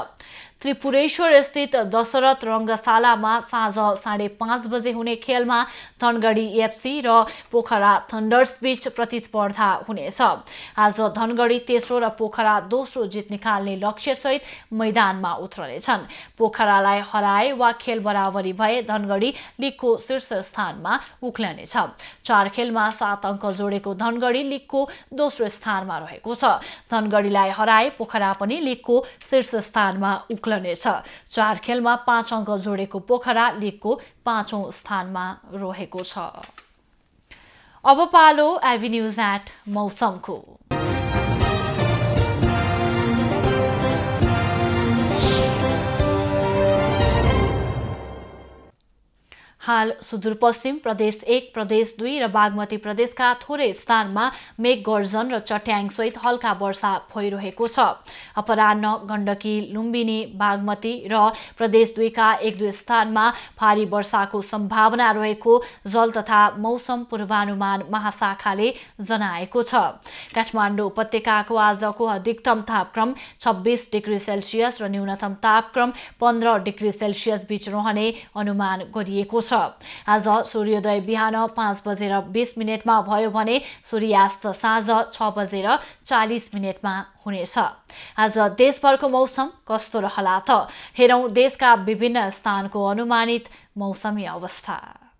त्रिपुरेश्वर स्थित दशरथ रङ्गशालामा साँझ 5:30 बजे हुने खेलमा धनगढी FC र पोखरा थन्डर्स बीच प्रतिस्पर्धा हुनेछ। आज धनगढी तेस्रो र पोखरा दोस्रो जित निकाल्ने लक्ष्यसहित मैदानमा उत्रनेछन्। पोखरालाई हराए वा खेल बराबरी भए धनगढी लिगको शीर्ष स्थानमा उक्लनेछ। 4 खेलमा 7 अङ्क जोडेको धनगढी लिगको दोस्रो स्थानमा रहेको छ। धनगढीलाई हराए पोखरा पनि लिगको शीर्ष स्थानमा उक्लनेछ। 4 खेलमा 5 अङ्क जोडेको पोखरा लिगको 5औं स्थानमा रहेको छ। अब पालो एभिन्यूज एट मौसमको। हाल सुदूरपश्चिम प्रदेश 1, प्रदेश 2 र बागमती प्रदेशका थोरै स्थानमा मेघ गर्जन र चट्याङसहित हल्का वर्षा भइरहेको छ। अपराह्न गण्डकी, लुम्बिनी, बागमती र प्रदेश 2 का 1-2 स्थानमा भारी वर्षाको सम्भावना रहेको जल तथा मौसम पूर्वानुमान महाशाखाले जनाएको छ। काठमाडौँ उपत्यकाको आजको अधिकतम तापक्रम 26 डिग्री सेल्सियस र न्यूनतम तापक्रम 15 डिग्री सेल्सियस बीच रहने अनुमान गरिएको छ। आज सूर्योदय बिहान 5:20 भयो भने सूर्यास्त साँझ 6:40 हुनेछ। आज देशभरको मौसम कस्तो रहला त? हेरौं देशका विभिन्न स्थानको अनुमानित मौसमी अवस्था।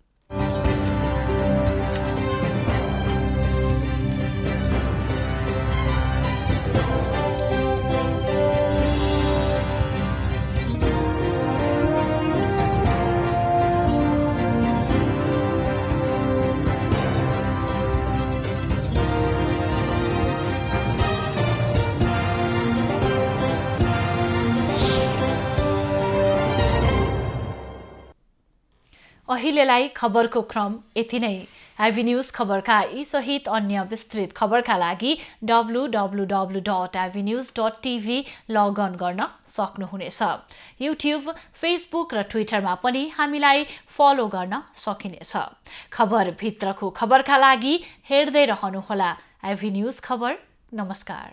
अहिलेलाई खबरको क्रम यति नै। एभिन्यूज खबरका यी सहित अन्य विस्तृत खबरका लागि www.avenews.tv लगअन गर्न सक्नुहुनेछ। युट्युब, फेसबुक र ट्विटरमा पनि हामीलाई फलो गर्न सकिनेछ। खबर भित्रको खबरका लागि हेर्दै रहनुहोला एभिन्यूज खबर। नमस्कार।